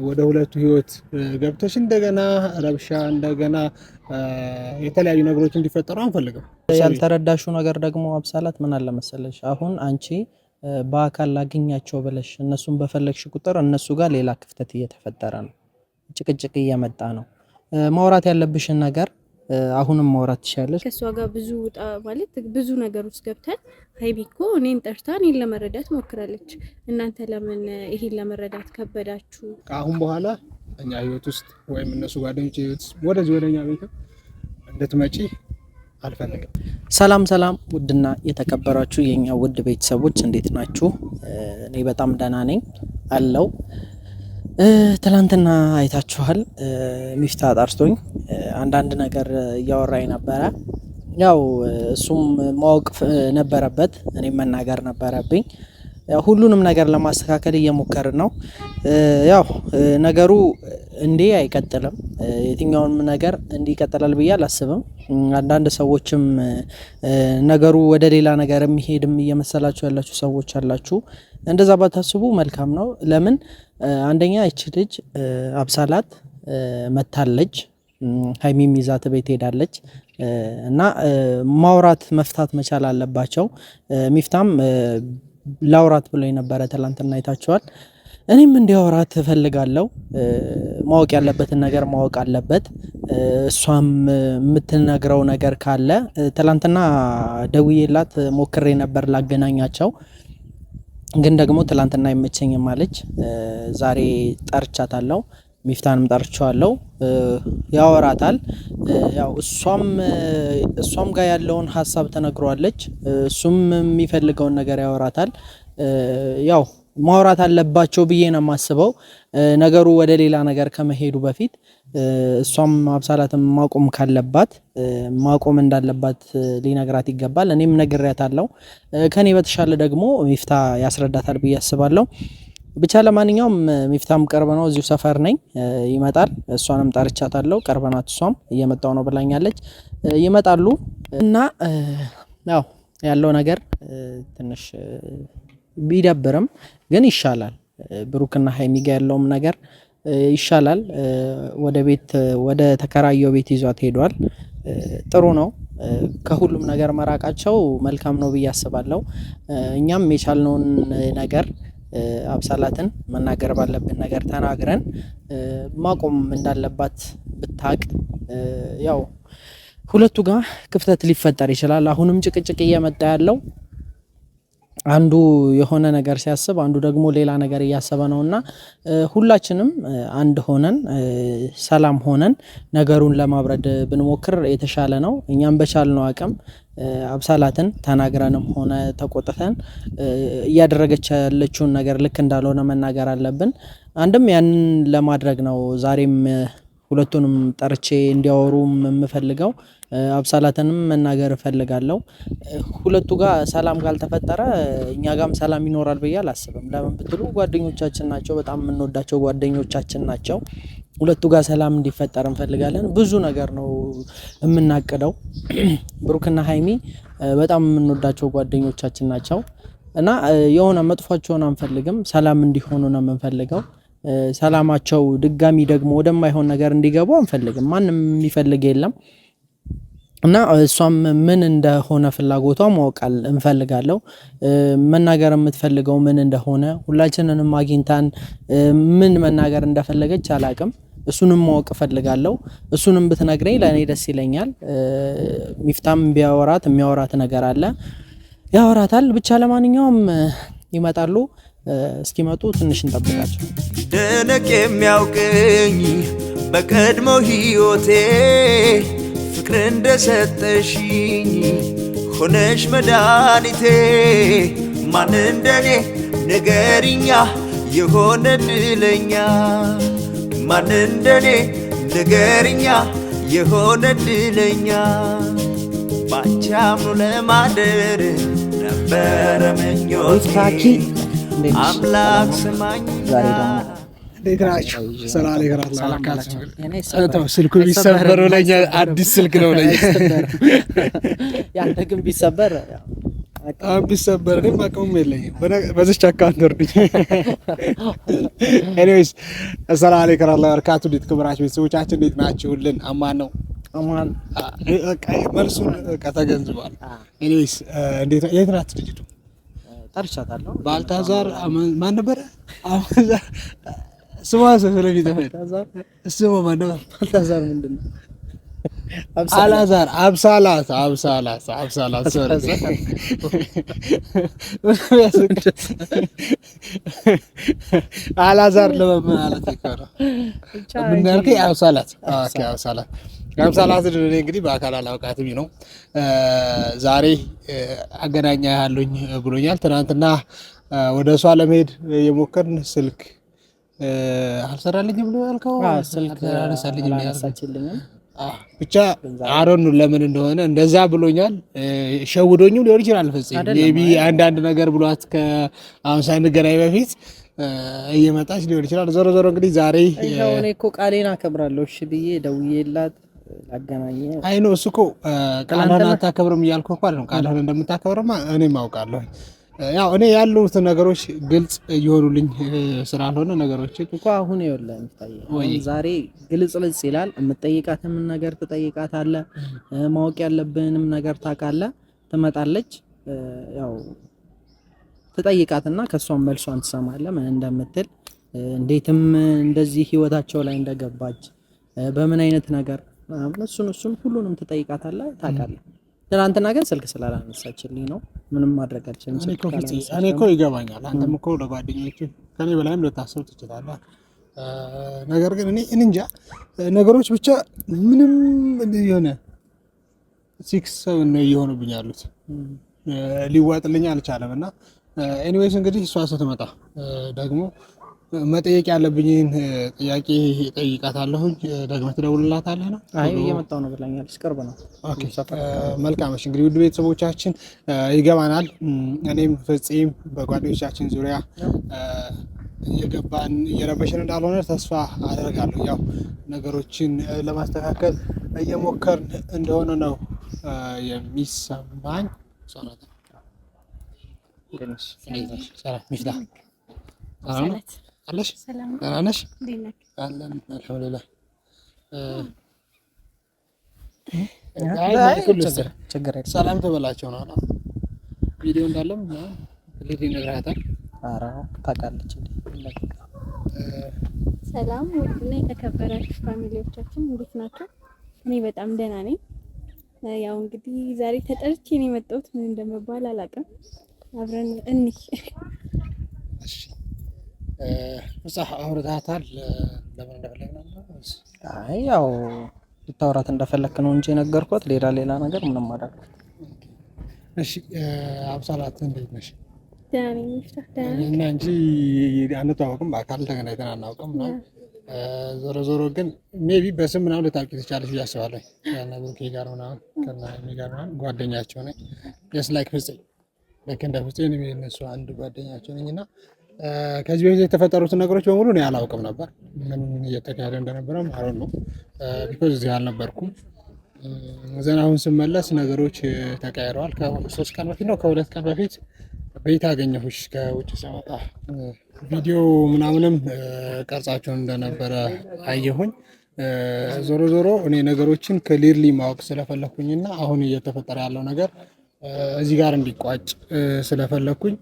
ወደ ሁለቱ ህይወት ገብተሽ እንደገና ረብሻ እንደገና የተለያዩ ነገሮች እንዲፈጠሩ አንፈልግም። ያልተረዳሽው ነገር ደግሞ አብሳላት ምን አለ መሰለሽ፣ አሁን አንቺ በአካል ላገኛቸው ብለሽ እነሱን በፈለግሽ ቁጥር እነሱ ጋር ሌላ ክፍተት እየተፈጠረ ነው፣ ጭቅጭቅ እየመጣ ነው። ማውራት ያለብሽን ነገር አሁንም ማውራት ትችያለሽ። ከሷ ጋር ብዙ ማለት ብዙ ነገር ውስጥ ገብተን ሀይሚ እኮ እኔን ጠርታ እኔን ለመረዳት ሞክራለች። እናንተ ለምን ይሄን ለመረዳት ከበዳችሁ? ከአሁን በኋላ እኛ ህይወት ውስጥ ወይም እነሱ ጓደኞች ህይወት ውስጥ ወደዚህ ወደኛ ቤት እንድትመጪ አልፈልግም። ሰላም ሰላም፣ ውድና የተከበራችሁ የኛ ውድ ቤተሰቦች እንዴት ናችሁ? እኔ በጣም ደህና ነኝ አለው። ትላንትና አይታችኋል፣ ሚፍታ ጣርቶኝ አንዳንድ ነገር እያወራኝ ነበረ። ያው እሱም ማወቅ ነበረበት፣ እኔም መናገር ነበረብኝ። ሁሉንም ነገር ለማስተካከል እየሞከርን ነው። ያው ነገሩ እንዴ አይቀጥልም፣ የትኛውንም ነገር እንዲህ ይቀጥላል ብዬ አላስብም። አንዳንድ ሰዎችም ነገሩ ወደ ሌላ ነገር የሚሄድም እየመሰላችሁ ያላችሁ ሰዎች አላችሁ። እንደዛ ባታስቡ መልካም ነው። ለምን አንደኛ ይች ልጅ አብሳላት መታለች፣ ሀይሚም ይዛት ቤት ሄዳለች እና ማውራት መፍታት መቻል አለባቸው። ሚፍታም ላውራት ብሎ የነበረ ትላንትና አይታችኋል። እኔም እንዲያወራት እፈልጋለሁ። ማወቅ ያለበትን ነገር ማወቅ አለበት። እሷም የምትነግረው ነገር ካለ ትላንትና ደውዬላት ሞክሬ ነበር ላገናኛቸው፣ ግን ደግሞ ትላንትና አይመቸኝም አለች። ዛሬ ጠርቻታለሁ፣ ሚፍታንም ጠርቻለሁ። ያወራታል። ያው እሷም ጋር ያለውን ሀሳብ ተነግሯለች፣ እሱም የሚፈልገውን ነገር ያወራታል። ያው ማውራት አለባቸው ብዬ ነው የማስበው። ነገሩ ወደ ሌላ ነገር ከመሄዱ በፊት እሷም አብሳላትም ማቆም ካለባት ማቆም እንዳለባት ሊነግራት ይገባል። እኔም ነግሬያታለሁ። ከኔ በተሻለ ደግሞ ሚፍታ ያስረዳታል ብዬ አስባለሁ። ብቻ ለማንኛውም ሚፍታም ቅርብ ነው፣ እዚሁ ሰፈር ነኝ፣ ይመጣል። እሷንም ጠርቻታለሁ፣ ቅርብ ናት፣ እሷም እየመጣው ነው ብላኛለች። ይመጣሉ እና ያው ያለው ነገር ትንሽ ቢደብርም ግን ይሻላል። ብሩክና ሀይሚ ጋ ያለውም ነገር ይሻላል። ወደ ቤት ወደ ተከራየው ቤት ይዟት ሄዷል። ጥሩ ነው። ከሁሉም ነገር መራቃቸው መልካም ነው ብዬ አስባለሁ። እኛም የቻልነውን ነገር አብሳላትን መናገር ባለብን ነገር ተናግረን ማቆም እንዳለባት ብታቅ፣ ያው ሁለቱ ጋር ክፍተት ሊፈጠር ይችላል። አሁንም ጭቅጭቅ እየመጣ ያለው አንዱ የሆነ ነገር ሲያስብ አንዱ ደግሞ ሌላ ነገር እያሰበ ነውና ሁላችንም አንድ ሆነን ሰላም ሆነን ነገሩን ለማብረድ ብንሞክር የተሻለ ነው። እኛም በቻልነው አቅም አብሳላትን ተናግረንም ሆነ ተቆጥተን እያደረገች ያለችውን ነገር ልክ እንዳልሆነ መናገር አለብን። አንድም ያንን ለማድረግ ነው ዛሬም ሁለቱንም ጠርቼ እንዲያወሩም የምፈልገው። አብሳላትንም መናገር እፈልጋለሁ። ሁለቱ ጋር ሰላም ካልተፈጠረ እኛ ጋርም ሰላም ይኖራል ብዬ አላስብም። ለምን ብትሉ ጓደኞቻችን ናቸው፣ በጣም የምንወዳቸው ጓደኞቻችን ናቸው። ሁለቱ ጋር ሰላም እንዲፈጠር እንፈልጋለን። ብዙ ነገር ነው የምናቅደው። ብሩክና ሀይሚ በጣም የምንወዳቸው ጓደኞቻችን ናቸው እና የሆነ መጥፏቸውን አንፈልግም፣ ሰላም እንዲሆኑ ነው የምንፈልገው። ሰላማቸው ድጋሚ ደግሞ ወደማይሆን ነገር እንዲገቡ አንፈልግም። ማንም የሚፈልግ የለም እና እሷም ምን እንደሆነ ፍላጎቷ ማወቃል እንፈልጋለሁ። መናገር የምትፈልገው ምን እንደሆነ ሁላችንንም አግኝታን ምን መናገር እንደፈለገች አላቅም። እሱንም ማወቅ እፈልጋለሁ። እሱንም ብትነግረኝ ለእኔ ደስ ይለኛል። ሚፍታም ቢያወራት የሚያወራት ነገር አለ፣ ያወራታል። ብቻ ለማንኛውም ይመጣሉ። እስኪመጡ ትንሽ እንጠብቃቸው። ደነቅ የሚያውቀኝ በቀድሞ ህይወቴ ፍቅር እንደሰጠሽኝ ሆነሽ መድኃኒቴ። ማን እንደኔ ንገሪኛ የሆነ ድለኛ፣ ማን እንደኔ ንገሪኛ የሆነ ድለኛ። ባንቺ አምኖ ለማደር ነበረ ምኞቴ፣ አምላክ ስማኝ። እንዴት ናችሁ? ሰላም አለይኩም። ስልኩ ቢሰበር ለኛ አዲስ ስልክ ነው ለኛ። ያንተ ግን ቢሰበር ቢሰበር እኔም አቅሙም የለኝም። በዚች አካውንት እርዱኝ። ኤኒዌይስ አሰላሙ አለይኩም ወራህመቱላሂ ወበረካቱ። እንዴት ክብራችሁ ቤተሰቦቻችን እንዴት ናችሁልን? አማን ነው አማን። መልሱን ተገንዝቧል። ኤኒዌይስ እንዴት የት ናት ልጅቱ? ጠርቻታለሁ። ባልታዛር ማን ነበረ? ስሟ ስለሚጠፋኝ ስሟ ማን ነበር? ባልታዛር ምንድን ነው? አላዛር አብሳላት አላዛር ለማለት ይከራ ምን ያልከኝ? አብሳላት እኔ እንግዲህ በአካል አላውቃትም ነው። ዛሬ አገናኛ ያለኝ ብሎኛል። ትናንትና ወደ እሷ ለመሄድ የሞከርን ስልክ አልሰራልኝም ብሎ ያልከው ስልክ አላነሳችልኝም። ብቻ አሮን ለምን እንደሆነ እንደዛ ብሎኛል። ሸውዶኝም ሊሆን ይችላል። ሜቢ አንዳንድ ነገር ብሏት ከአሁን ሳንገናኝ በፊት እየመጣች ሊሆን ይችላል። ዞሮ ዞሮ እንግዲህ ዛሬ እኔ እኮ ቃሌን አከብራለሁ እሺ ብዬ ደውዬላት ላገናኘ አይ ነው እሱ እኮ ቃልህን አታከብርም እያልኩ እኮ አይደለም። ቃልህን እንደምታከብርማ እኔም አውቃለሁ። ያው እኔ ያሉት ነገሮች ግልጽ እየሆኑልኝ ስላልሆነ ነገሮች እኮ አሁን ይኸውልህ የሚታየው ዛሬ ግልጽ ይላል። የምትጠይቃትም ነገር ትጠይቃታለህ፣ ማወቅ ያለብህንም ነገር ታውቃለህ። ትመጣለች፣ ያው ትጠይቃትና ከሷም መልሷን ትሰማለህ፣ ምን እንደምትል እንዴትም እንደዚህ ህይወታቸው ላይ እንደገባች በምን አይነት ነገር እሱን ሁሉንም ትጠይቃታለህ፣ ታውቃለህ። ትናንትና ግን ስልክ ስላላነሳችልኝ ነው ምንም ማድረግ አልችልም። እኔ እኮ ይገባኛል። አንተም እኮ ለጓደኞች ከኔ በላይም ልታስብ ትችላለህ። ነገር ግን እኔ እንጃ ነገሮች ብቻ ምንም የሆነ 6-7 ነው እየሆኑብኝ ያሉት። ሊዋጥልኝ አልቻለም እና ኤኒዌይስ እንግዲህ እሷ ስትመጣ ደግሞ መጠየቅ ያለብኝን ጥያቄ ጠይቃታለሁኝ። ደግመህ ትደውልላታለህ ነው? አይ እየመጣሁ ነው ብላኛለች። ቅርብ ነው። ኦኬ መልካም። እሺ እንግዲህ ውድ ቤተሰቦቻችን ይገባናል። እኔም ፍፄም በጓደኞቻችን ዙሪያ እየገባን እየረበሽን እንዳልሆነ ተስፋ አደርጋለሁ። ያው ነገሮችን ለማስተካከል እየሞከርን እንደሆነ ነው የሚሰማኝ። ሰላም አለሽ? ደህና ነሽ? አለን አልሐምዱሊላህ። ሰላም ትበላቸው ነው ቪዲዮ እንዳለም ልጅ ይነግራታል። ኧረ ታውቃለች። ሰላም ውድና የተከበራችሁ ፋሚሊዎቻችን እንዴት ናቸው? እኔ በጣም ደህና ነኝ። ያው እንግዲህ ዛሬ ተጠርቼ ነው የመጣሁት። ምን እንደምባል አላውቅም። አብረን እንይ። መጽሐፍ አውርታታል። ለምን እንደፈለግ ነው? አይ ያው ልታወራት እንደፈለክ ነው እንጂ ነገርኳት። ሌላ ነገር ምንም አላልኩት። እሺ አብሳላት እንዴት ነሽ? ደህና ነኝ። ደህና እና እንጂ አንተዋወቅም፣ በአካል ተገናኝተን አናውቅም ነው። ዞሮ ግን ሜቢ በስም ምናምን ልታውቂ ትችላለሽ ብዬ አስባለሁ። ከነብሩኬ ጋር ምናምን ከነሚ ጋር ምናምን ጓደኛቸው ነኝ። ጀስት ላይክ ፍፄ ልክ እንደ ፍፄ እነሱ አንድ ጓደኛቸው ነኝ እና ከዚህ በፊት የተፈጠሩትን ነገሮች በሙሉ እኔ አላውቅም ነበር። ምን እየተካሄደ እንደነበረም አሁን ነው ቢኮዝ እዚህ አልነበርኩም። ዘና አሁን ስመለስ ነገሮች ተቀያይረዋል። ከ3 ቀን በፊት ነው ከ2 ቀን በፊት ቤት አገኘሁሽ ከውጭ ስመጣ ቪዲዮ ምናምንም ቀርጻቸውን እንደነበረ አየሁኝ። ዞሮ እኔ ነገሮችን ክሊርሊ ማወቅ ስለፈለኩኝና አሁን እየተፈጠረ ያለው ነገር እዚህ ጋር እንዲቋጭ ስለፈለኩኝ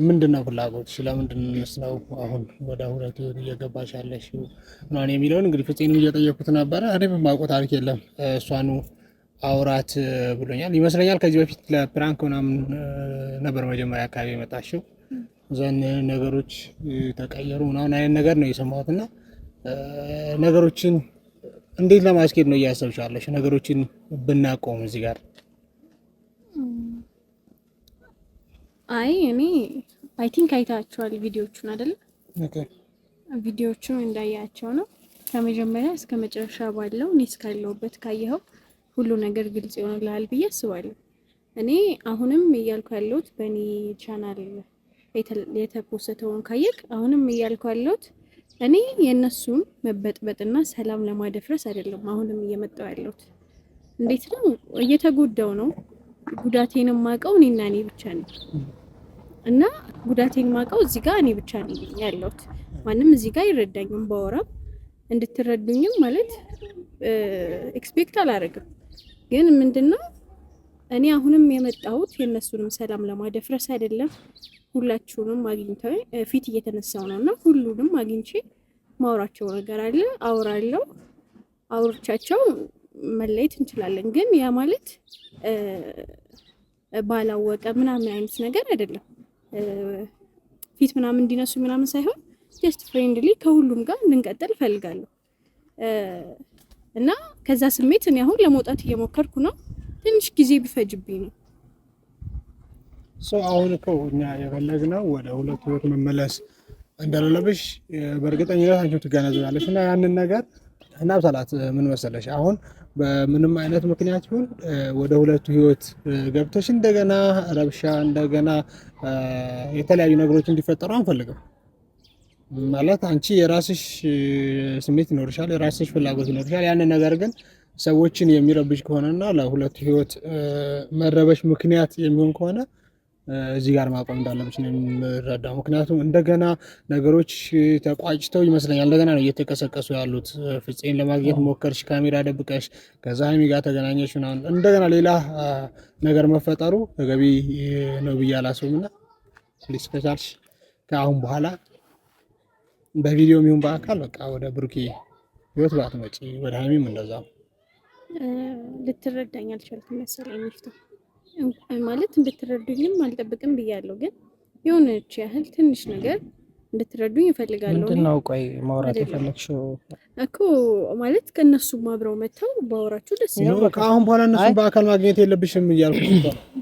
ምንድነው ፍላጎትሽ? ለምንድን ነው አሁን ወደ ሁለቱ እየገባሽ ያለሽው ምናምን የሚለውን እንግዲህ ፍፄንም እየጠየኩት ነበረ። እኔም የማውቀው ታሪክ የለም። እሷኑ አውራት ብሎኛል ይመስለኛል። ከዚህ በፊት ለፕራንክ ምናምን ነበር መጀመሪያ አካባቢ የመጣሽው። ዘን ነገሮች ተቀየሩ ምናምን አይነት ነገር ነው የሰማሁት እና ነገሮችን እንዴት ለማስኬድ ነው እያሰብሽ ያለሽ? ነገሮችን ብናቆም እዚህ ጋር እኔ አይ ቲንክ አይታችኋል ቪዲዮቹን አይደል? ኦኬ ቪዲዮቹን እንዳያቸው ነው ከመጀመሪያ እስከ መጨረሻ ባለው እኔ እስካለሁበት ካየኸው ሁሉ ነገር ግልጽ ይሆንልሃል ብዬ አስባለሁ። እኔ አሁንም እያልኩ ያለሁት በእኔ ቻናል የተፖስተውን ካየክ አሁንም እያልኩ ያለሁት እኔ የእነሱን መበጥበጥና ሰላም ለማደፍረስ አይደለም። አሁንም እየመጣው ያለሁት እንዴት ነው እየተጎዳው ነው ጉዳቴን የማውቀው እኔና እኔ ብቻ ነኝ እና ጉዳቴን የማውቀው እዚህ ጋር እኔ ብቻ ነኝ ያለሁት። ማንም እዚህ ጋር አይረዳኝም። ባወራም እንድትረዱኝም ማለት ኤክስፔክት አላደርግም። ግን ምንድነው እኔ አሁንም የመጣሁት የነሱንም ሰላም ለማደፍረስ አይደለም። ሁላችሁንም አግኝተው ፊት እየተነሳው ነውና ሁሉንም አግኝቼ ማውራቸው ነገር አለ፣ አውራለሁ። አውርቻቸው መለየት እንችላለን። ግን ያ ማለት ባላወቀ ምናምን አይነት ነገር አይደለም። ፊት ምናምን እንዲነሱ ምናምን ሳይሆን ጀስት ፍሬንድሊ ከሁሉም ጋር እንድንቀጥል እፈልጋለሁ እና ከዛ ስሜት እኔ አሁን ለመውጣት እየሞከርኩ ነው። ትንሽ ጊዜ ቢፈጅብኝ ነው። አሁን እኮ እኛ የፈለግነው ወደ ሁለት ህይወት መመለስ እንደሌለብሽ በእርግጠኝነት አንቺ ትገነዘባለሽ። እና ያንን ነገር እና ብታላት ምን መሰለሽ አሁን በምንም አይነት ምክንያት ይሁን ወደ ሁለቱ ህይወት ገብተሽ እንደገና ረብሻ እንደገና የተለያዩ ነገሮች እንዲፈጠሩ አንፈልግም። ማለት አንቺ የራስሽ ስሜት ይኖርሻል፣ የራስሽ ፍላጎት ይኖርሻል። ያንን ነገር ግን ሰዎችን የሚረብሽ ከሆነና ለሁለቱ ህይወት መረበሽ ምክንያት የሚሆን ከሆነ እዚህ ጋር ማቆም እንዳለብሽ ነው የምረዳው። ምክንያቱም እንደገና ነገሮች ተቋጭተው ይመስለኛል እንደገና ነው እየተቀሰቀሱ ያሉት። ፍፄን ለማግኘት ሞከርሽ፣ ካሜራ ደብቀሽ፣ ከዛ ሀይሚ ጋር ተገናኘሽ ምናምን እንደገና ሌላ ነገር መፈጠሩ ተገቢ ነው ብዬ አላስብም። እና ፕሊስ ከቻልሽ ከአሁን በኋላ በቪዲዮ የሚሆን በአካል በቃ ወደ ብሩኬ ህይወት ባትመጪ፣ ወደ ሀይሚም እንደዛው። ልትረዳኝ አልቻልክም መሰለኝ ሚፍታህ። ማለት እንድትረዱኝም አልጠብቅም ብያለሁ። ግን የሆነች ያህል ትንሽ ነገር እንድትረዱኝ እፈልጋለሁ። ምንድነው ቆይ ማውራት የፈለግሽው እኮ? ማለት ከነሱም አብረው መተው ባወራችሁ ደስ ይላል። ከአሁን በኋላ እነሱን በአካል ማግኘት የለብሽም እያልኩ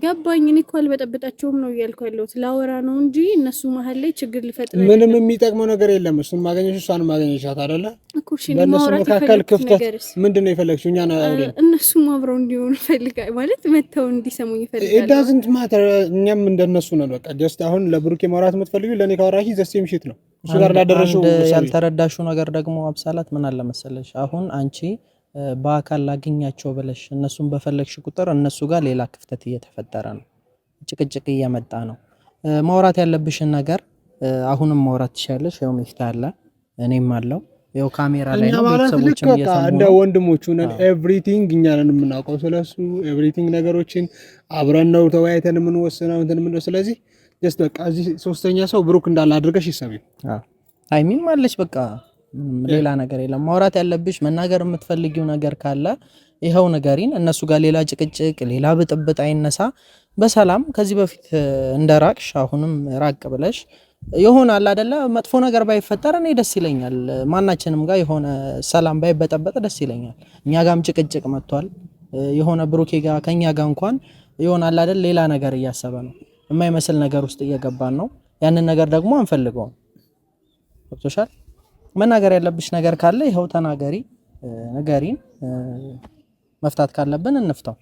ገባኝ። እኔ እኮ አልበጠብጣቸውም ነው እያልኩ ያለሁት። ላወራ ነው እንጂ እነሱ መሀል ላይ ችግር ሊፈጥር ምንም የሚጠቅመው ነገር የለም። እሱን ማግኘሽ እሷን ማግኘሻት አይደለ እኮ? እሺ በእነሱ መካከል ክፍተት ምንድነው የፈለግሽው? እኛ ነው እነሱም አብረው እንዲሆኑ ፈልጋለሁ። ማለት መተው እንዲሰሙኝ ፈልጋለሁ። ኢዳዝንት ማተር። እኛም እንደነሱ ነን። በቃ ጀስት አሁን ለብሩኬ ማውራት የምትፈልጊው ለኔ ካወራሽ ዘሴም ሺት ነው። እሱ ጋር ላደረሽው ያልተረዳሽው ነገር ደግሞ አብሳላት ምን አለ መሰለሽ፣ አሁን አንቺ በአካል ላገኛቸው ብለሽ እነሱን በፈለግሽ ቁጥር እነሱ ጋር ሌላ ክፍተት እየተፈጠረ ነው፣ ጭቅጭቅ እየመጣ ነው። ማውራት ያለብሽን ነገር አሁንም ማውራት ትችያለሽ። ያው ሚፍታህ አለ፣ እኔም አለው፣ ያው ካሜራ ላይ ነው፣ ቤተሰቦችም እየሰሙ እንደ ወንድሞቹ ነን። ኤቭሪቲንግ እኛ ነን የምናውቀው ስለሱ። ኤቭሪቲንግ ነገሮችን አብረን ነው ተወያይተን የምንወስነው እንትን ምን ነው። ስለዚህ ጀስት በቃ እዚህ ሶስተኛ ሰው ብሩክ እንዳለ አድርገሽ ይሰሚ። ሀይሚም አለች። በቃ ሌላ ነገር የለም። ማውራት ያለብሽ መናገር የምትፈልጊው ነገር ካለ ይኸው ነገሪን። እነሱ ጋር ሌላ ጭቅጭቅ፣ ሌላ ብጥብጥ አይነሳ። በሰላም ከዚህ በፊት እንደራቅሽ አሁንም ራቅ ብለሽ ይሆናል አይደለ? መጥፎ ነገር ባይፈጠር እኔ ደስ ይለኛል። ማናችንም ጋር የሆነ ሰላም ባይበጠበጥ ደስ ይለኛል። እኛ ጋርም ጭቅጭቅ መጥቷል። የሆነ ብሩኬ ጋር ከኛ ጋር እንኳን ይሆናል አይደል? ሌላ ነገር እያሰበ ነው። የማይመስል ነገር ውስጥ እየገባን ነው። ያንን ነገር ደግሞ አንፈልገውም። ገብቶሻል? መናገር ያለብሽ ነገር ካለ ይኸው ተናገሪ፣ ንገሪን። መፍታት ካለብን እንፍታው።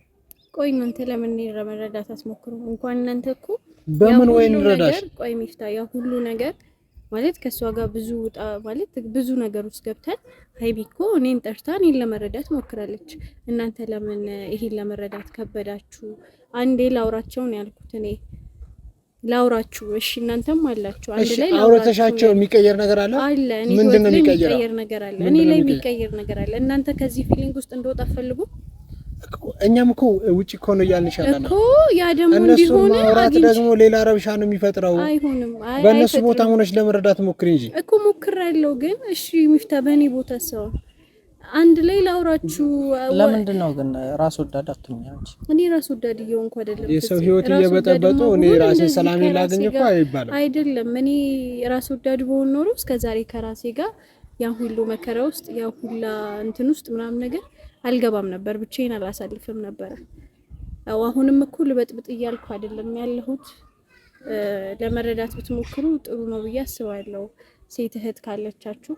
ቆይ እናንተ ለምን ለመረዳት አትሞክሩም? እንኳን እናንተ እኮ በምን ወይ እንረዳሽ? ቆይ ሚፍታህ ያ ሁሉ ነገር ማለት ከሷ ጋር ብዙ ማለት ብዙ ነገር ውስጥ ገብተን ሀይሚ እኮ እኔን ጠርታ እኔን ለመረዳት ሞክራለች። እናንተ ለምን ይሄን ለመረዳት ከበዳችሁ? አንዴ ላውራቸው ነው ያልኩት እኔ ላውራችሁ። እሺ እናንተም አላችሁ አንድ ላይ አውራተሻቸው የሚቀየር ነገር አለ አለ። ምንድነው የሚቀየር ነገር አለ? እኔ ላይ የሚቀየር ነገር አለ። እናንተ ከዚህ ፊሊንግ ውስጥ እንደወጣ ፈልጉ። እኛም እኮ ውጪ እኮ ነው እያልን ይሻላል እኮ። ያ ደግሞ እንዲሆነ ማውራት ደግሞ ሌላ ረብሻ ነው የሚፈጥረው። አይሆንም። በእነሱ ቦታ ሆነሽ ለመረዳት ሞክሪ እንጂ እኮ ሞክራለሁ። ግን እሺ ሚፍታህ በእኔ ቦታ ሰው አንድ ላይ ላውራችሁ። ለምንድን ነው ግን ራስ ወዳድ አትሁኝ አንቺ? እኔ ራስ ወዳድ እየሆንኩ አይደለም። የሰው ህይወት እየበጠበጡ እኔ ራሴን ሰላም ላገኝ እኮ አይባልም። አይደለም እኔ ራስ ወዳድ በሆን ኖሮ እስከዛሬ ከራሴ ጋር ያ ሁሉ መከራ ውስጥ ያ ሁላ እንትን ውስጥ ምናምን ነገር አልገባም ነበር። ብቻዬን አላሳልፍም ነበር። አሁንም እኮ ልበጥብጥ እያልኩ አይደለም ያለሁት። ለመረዳት ብትሞክሩ ጥሩ ነው ብዬ አስባለሁ። ሴት እህት ካለቻችሁ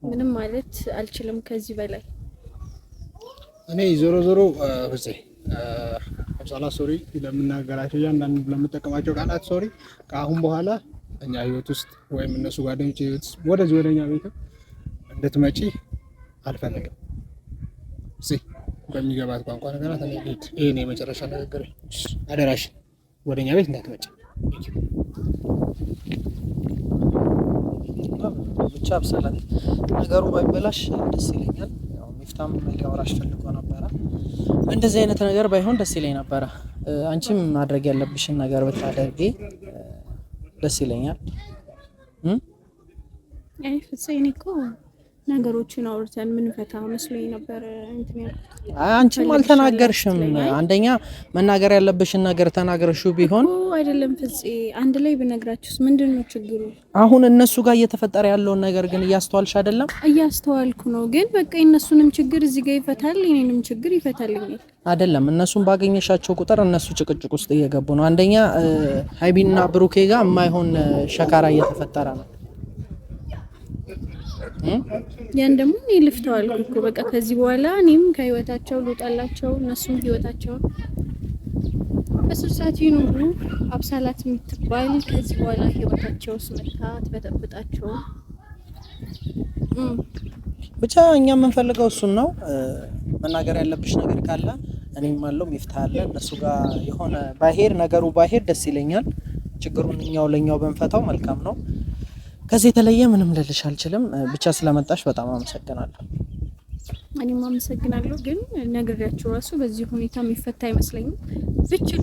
ምንም ማለት አልችልም ከዚህ በላይ። እኔ ዞሮ ዞሮ ፍፄ አብሳላ ሶሪ ለምናገራቸው እያንዳንዱ ለምጠቀማቸው ቃላት ሶሪ። ከአሁን በኋላ እኛ ህይወት ውስጥ ወይም እነሱ ጓደኞች ህይወት ወደዚህ ወደኛ ቤት እንድትመጪ አልፈልግም። የሚገባት ቋንቋ ነገራት። እኔ ቤት ይሄን የመጨረሻ ንግግር አደራሽ ወደኛ ቤት እንዳትመጪ። ብቻ ብሰላት ነገሩ ባይበላሽ ደስ ይለኛል። ያው ሚፍታም ሊያወራሽ ፈልጎ ነበረ። እንደዚህ አይነት ነገር ባይሆን ደስ ይለኝ ነበረ። አንቺም ማድረግ ያለብሽን ነገር ብታደርጊ ደስ ይለኛል። አይ ፍፄ እኔ እኮ ነገሮችን አውርተን ምን ፈታ መስሎኝ ነበር እንትን ያልኩት። አንቺም አልተናገርሽም። አንደኛ መናገር ያለብሽን ነገር ተናግረሽው ቢሆን አይደለም ፍፄ፣ አንድ ላይ ብነግራችሁስ ምንድነው ችግሩ? አሁን እነሱ ጋር እየተፈጠረ ያለውን ነገር ግን እያስተዋልሽ አይደለም? እያስተዋልኩ ነው፣ ግን በቃ የእነሱንም ችግር እዚህ ጋር ይፈታል፣ የኔንም ችግር ይፈታልኛል። አይደለም እነሱን ባገኘሻቸው ቁጥር እነሱ ጭቅጭቅ ውስጥ እየገቡ ነው። አንደኛ ሀይቢና ብሩኬ ጋር የማይሆን ሸካራ እየተፈጠረ ነው። ያን ደግሞ እኔ ልፍተዋል እኮ በቃ ከዚህ በኋላ እኔም ከህይወታቸው ልውጣላቸው፣ እነሱም ህይወታቸውን በስርዓት ይኑሩ። አብሳላት የምትባል ከዚህ በኋላ ህይወታቸው ስመታ ትበጠብጣቸው። ብቻ እኛ የምንፈልገው እሱን ነው። መናገር ያለብሽ ነገር ካለ እኔም አለው ሚፍታ አለ። እነሱ ጋር የሆነ ባሄር ነገሩ ባሄር ደስ ይለኛል። ችግሩን እኛው ለኛው ብንፈታው መልካም ነው። ከዚህ የተለየ ምንም ልልሽ አልችልም። ብቻ ስለመጣሽ በጣም አመሰግናለሁ። እኔም አመሰግናለሁ። ግን ነግሬያችሁ ራሱ በዚህ ሁኔታ የሚፈታ አይመስለኝም። ብችል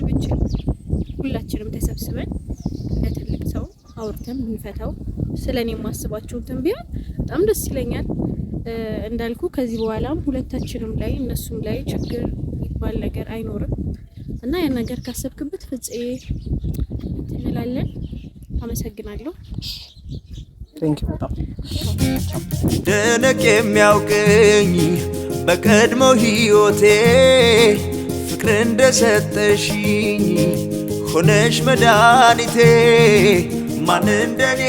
ሁላችንም ተሰብስበን ለትልቅ ሰው አውርተን ብንፈታው ስለኔ ማስባችሁትን ቢሆን በጣም ደስ ይለኛል። እንዳልኩ ከዚህ በኋላም ሁለታችንም ላይ እነሱም ላይ ችግር ይባል ነገር አይኖርም እና ያን ነገር ካሰብክበት ፍፄ እንላለን። አመሰግናለሁ። ደነቅ የሚያውቀኝ በቀድሞ ሕይወቴ ፍቅር እንደሰጠሽኝ ሆነሽ መድኃኒቴ ማን እንደኔ